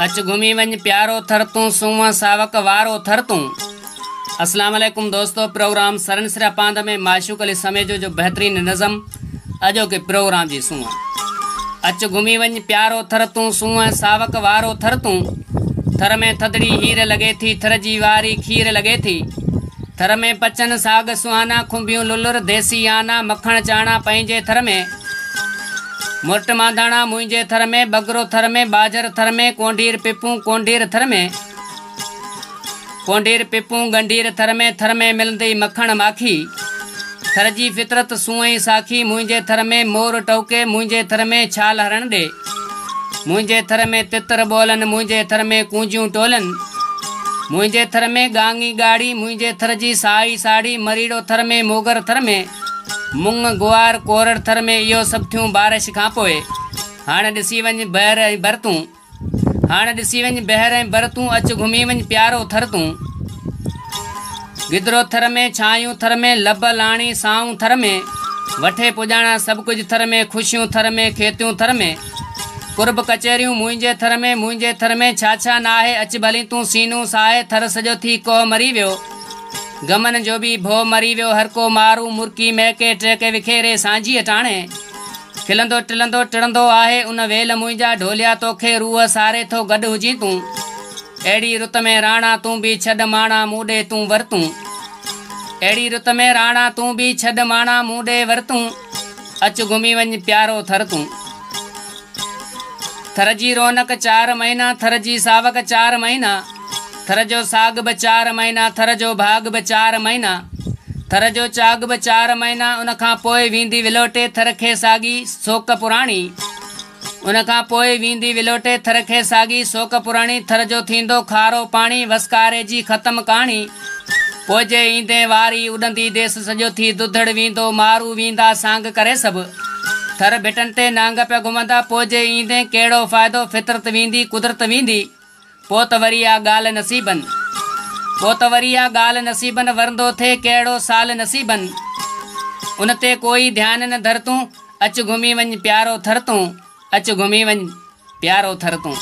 अच घुमी वञ प्यारो थर तूं सूंह सावक वारो थर तूं। अस्सलाम वालेकुम दोस्तों, प्रोग्राम सरन सिरा पांद में माशूक अली समेजो जो बेहतरीन नज़म अजो के प्रोग्राम जी सूंह। अच घुमी वञ प्यारो थर तूं सूंह सावक वारो थर तूं। थर में थदड़ी हीर लगे थी, थर जी वारी खीर लगे थी। थर में पचन साग सुहाना, खुंबियूं लुलुर देसी आना, मखण चाणा पंहिंजे थर में। मुर्ट मांधाणा मुंहिंजे थर में, बगरो थर में, बाजर थर में, कोंडीर पिपूं कोंडीर थर में। कोंडीर पिपूं गंडीर थर में मिलंदी मखण माखी। थर जी फितरत सूंह साखी, मुंहिंजे थर में मोर टौके, मुंहिंजे थर में छाल हरण ॾे। मुंहिंजे थर में तितर ॿोलनि, मुंहिंजे थर में कूंजियूं टोलनि। मुंहिंजे थर में गांगी गाड़ी, मुंहिंजे थर जी साई साड़ी, मरीड़ो थर में मोगर थर में, मुंग गुआर कोरड़ थर में। इहो सभु थियूं बारिश खां पोइ। हाणे ॾिसी वञ बहर ऐं बरतूं, हाणे ॾिसी वञ बहर ऐं बरतूं। अच घुमी वञ प्यारो थर तूं। गिदरो थर में, छायूं थर में, लब लाणी साऊं थर में। वठे पुॼाणा सभु कुझु थर में, ख़ुशियूं थर में, खेतियूं थर में। कुर्ब कचहरियूं मुंहिंजे थर में, मुंहिंजे थर में छा छा नाहे। अच भली तूं सीनू साहे, थर सॼो थी कोह मरी वियो। गमन जो बि भो मरी वियो, हर को मारू मुर्की महके टहके विखेरे सांझीअ टाणे। खिलंदो टिलंदो टिड़ंदो आहे उन वेल मुंहिंजा ढोलिया, तोखे रूह सारे थो गॾु हुजी तूं। अहिड़ी रुत में राणा तूं बि छॾ माणा मूं ॾे तूं वरतूं। अहिड़ी रुत में राणा तूं बि छॾ माणा मूं ॾे वरतूं। अच घुमी वञ प्यारो थर तूं। थर जी रौनक 4 महीना, थर जी सावक 4 महीना। थर जो साग ब 4 महीना, थर जो भाग ब 4 महीना। थर जो चाग ब 4 महीना, उन खां पोइ वेंदी विलोटे थर खे साॻी सोक पुराणी। उन खां पोइ वेंदी विलोटे थर खे साॻी सोक पुराणी। थर जो थींदो खारो पाणी, वसकारे जी ख़त्म कहाणी। पोइ ईंदे वारी उॾंदी देस, सॼो थी दुधड़ वेंदो मारू, वेंदा सांग करे सभु। थर भिटनि ते नांग पिया घुमंदा, पोइ ईंदे कहिड़ो फ़ाइदो, फितरत वेंदी कुदरत वेंदी। पोइ त वरी आ ॻाल्हि नसीबनि, पोइ त वरी आ ॻाल्हि नसीबनि, वरंदो थिए कहिड़ो साल नसीबनि। उन ते कोई ध्यानु न धर तूं। अच घुमी वञ प्यारो थर तूं। अच घुमी वञ प्यारो थर तूं।